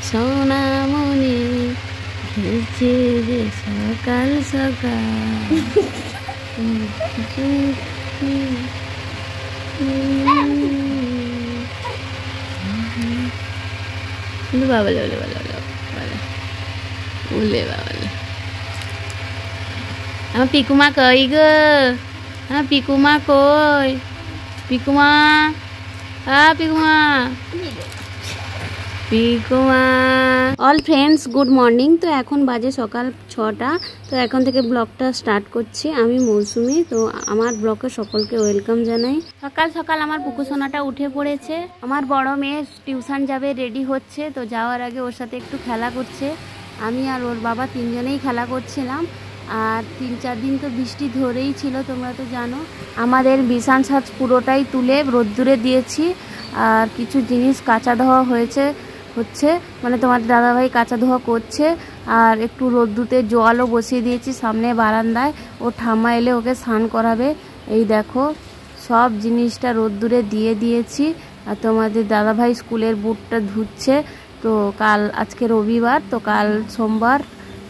সোনামণি খেলছে যে সকাল সকাল। বাবলে বলে বলে বলে বলে বাবলে আমার পিকুমা কই গো? আমার পিকুমা কই? পিকুমা পিকুমা পিকুমা। All friends good morning. তো এখন বাজে সকাল 6টা। তো এখন থেকে ব্লগটা স্টার্ট করছি। আমি মৌসুমি। তো আমার ব্লগে সকলকে ওয়েলকাম জানাই। সকাল সকাল আমার পুকুসোনাটা উঠে পড়েছে। আমার বড় মেয়ে টিউশন যাবে, রেডি হচ্ছে। তো যাওয়ার আগে ওর সাথে একটু খেলা করছে। আমি আর ওর বাবা তিনজনেই খেলা করছিলাম। আর 3-4 দিন তো বৃষ্টি ধরেই ছিল, তোমরা তো জানো। আমাদের বিছান ছাদ পুরোটাই তুলে রোদ্দুরে দিয়েছি। আর কিছু জিনিস কাঁচা ধোয়া হচ্ছে মানে তোমাদের দাদাভাই কাঁচা ধোয়া করছে। আর একটু রোদ্দুতে জলও বসিয়ে দিয়েছি সামনে বারান্দায়। ও ঠাম্মা এলে ওকে স্নান করাবে। এই দেখো সব জিনিসটা রোদ্দুরে দিয়ে দিয়েছি। আর তোমাদের দাদাভাই স্কুলের বুটটা ধুচ্ছে। তো আজকে রবিবার, তো কাল সোমবার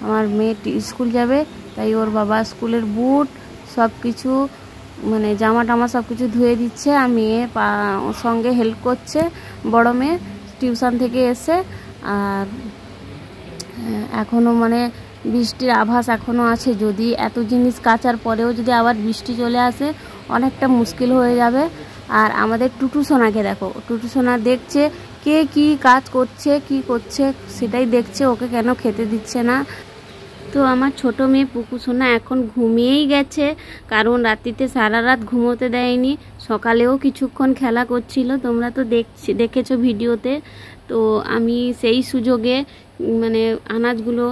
আমার মেয়ে স্কুল যাবে, তাই ওর বাবা স্কুলের বুট সব কিছু মানে জামা টামা সব কিছু ধুয়ে দিচ্ছে। আর মেয়ে ওর সঙ্গে হেল্প করছে, বড় মেয়ে টিউশন থেকে এসে। আর এখনও মানে বৃষ্টির আভাস এখনও আছে। যদি এত জিনিস কাচার পরেও যদি আবার বৃষ্টি চলে আসে অনেকটা মুশকিল হয়ে যাবে। আর আমাদের টুটু সোনাকে দেখো, টুটু সোনা দেখছে কে কি কাজ করছে, কি করছে সেটাই দেখছে, ওকে কেন খেতে দিচ্ছে না। তো আমার ছোট মেয়ে পুকু সোনা এখন ঘুমিয়েই গেছে, কারণ রাত্রিতে সারা রাত ঘুমোতে দেয়নি। সকালেও কিছুক্ষণ খেলা করছিল, তোমরা তো দেখেছো ভিডিওতে। তো আমি সেই সুযোগে মানে আনাজগুলো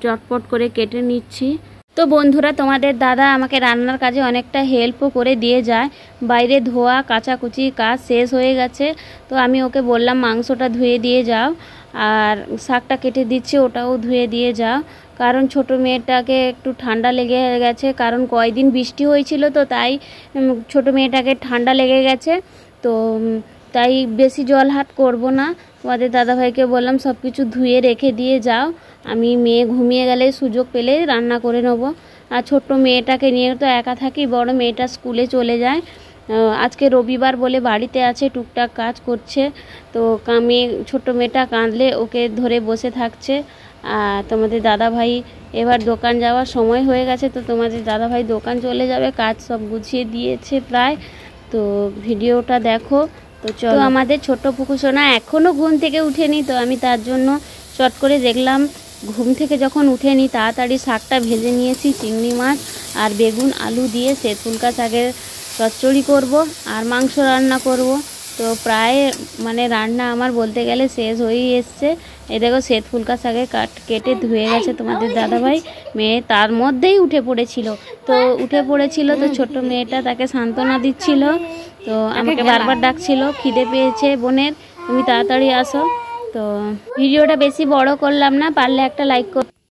চটপট করে কেটে নিচ্ছি। তো বন্ধুরা, তোমাদের দাদা আমাকে রান্নার কাজে অনেকটা হেল্পও করে দিয়ে যায়। বাইরে ধোয়া কাচাকুচি কাজ শেষ হয়ে গেছে। তো আমি ওকে বললাম মাংসটা ধুয়ে দিয়ে যাও, আর শাকটা কেটে দিচ্ছি ওটাও ধুয়ে দিয়ে যাও। কারণ ছোট মেয়েটাকে একটু ঠান্ডা লেগে গেছে, কারণ কয়েকদিন বৃষ্টি হয়েছিল, তো তাই ছোট মেয়েটাকে ঠান্ডা লেগে গেছে। তো তাই বেশি জল হাত করব না। তোমাদের দাদাভাইকে বললাম সব কিছু ধুয়ে রেখে দিয়ে যাও, আমি মেয়ে ঘুমিয়ে গেলে সুযোগ পেলে রান্না করে নেবো। আর ছোট্ট মেয়েটাকে নিয়ে তো একা থাকি, বড় মেয়েটা স্কুলে চলে যায়। আজকে রবিবার বলে বাড়িতে আছে, টুকটাক কাজ করছে। তো ছোট্ট মেয়েটা কাঁদলে ওকে ধরে বসে থাকছে। আর তোমাদের দাদাভাই এবার দোকান যাওয়ার সময় হয়ে গেছে, তো তোমাদের দাদাভাই দোকান চলে যাবে, কাজ সব গুছিয়ে দিয়েছে প্রায়। তো ভিডিওটা দেখো। তো চলো, আমাদের ছোট্ট পুকুসোনা এখনও ঘুম থেকে উঠেনি। তো আমি তার জন্য চট করে দেখলাম ঘুম থেকে যখন উঠেনি তাড়াতাড়ি শাকটা ভেজে নিয়েছি, চিংড়ি মাছ আর বেগুন আলু দিয়ে ফুলকা শাকের চচ্চড়ি করব আর মাংস রান্না করব। তো প্রায় মানে রান্না আমার বলতে গেলে শেষ হয়েই এসছে। এই দেখো ফুলকা শাকে কেটে ধুয়ে গেছে তোমাদের দাদাভাই। মেয়ে তার মধ্যেই উঠে পড়েছিল। তো ছোট্ট মেয়েটা তাকে সান্ত্বনা দিচ্ছিল। তো আমাকে বারবার ডাকছিল, খিদে পেয়েছে বোনের, তুমি তাড়াতাড়ি আসো। তো ভিডিওটা বেশি বড় করলাম না, পারলে একটা লাইক কর।